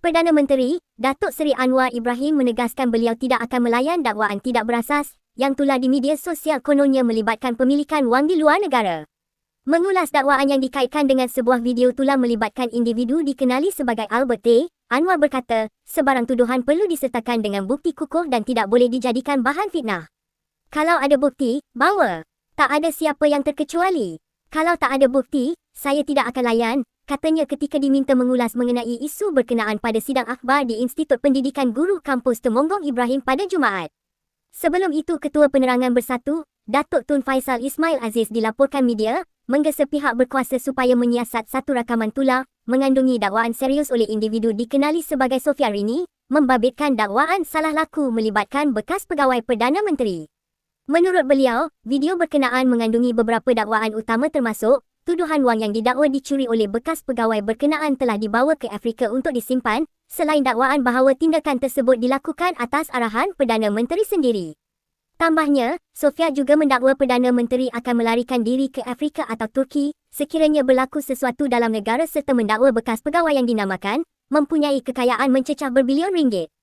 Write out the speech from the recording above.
Perdana Menteri, Datuk Seri Anwar Ibrahim menegaskan beliau tidak akan melayan dakwaan tidak berasas yang tular di media sosial kononnya melibatkan pemilikan wang di luar negara. Mengulas dakwaan yang dikaitkan dengan sebuah video tular melibatkan individu dikenali sebagai Albert Tay, Anwar berkata, sebarang tuduhan perlu disertakan dengan bukti kukuh dan tidak boleh dijadikan bahan fitnah. Kalau ada bukti, bawa. Tak ada siapa yang terkecuali. Kalau tak ada bukti, saya tidak akan layan, katanya ketika diminta mengulas mengenai isu berkenaan pada sidang akhbar di Institut Pendidikan Guru Kampus Temenggong Ibrahim pada Jumaat. Sebelum itu, Ketua Penerangan Bersatu, Datuk Tun Faisal Ismail Aziz dilaporkan media, menggesa pihak berkuasa supaya menyiasat satu rakaman tular mengandungi dakwaan serius oleh individu dikenali sebagai Sofia Rini, membabitkan dakwaan salah laku melibatkan bekas pegawai Perdana Menteri. Menurut beliau, video berkenaan mengandungi beberapa dakwaan utama termasuk tuduhan wang yang didakwa dicuri oleh bekas pegawai berkenaan telah dibawa ke Afrika untuk disimpan, selain dakwaan bahawa tindakan tersebut dilakukan atas arahan Perdana Menteri sendiri. Tambahnya, Sofia juga mendakwa Perdana Menteri akan melarikan diri ke Afrika atau Turki sekiranya berlaku sesuatu dalam negara serta mendakwa bekas pegawai yang dinamakan mempunyai kekayaan mencecah berbilion ringgit.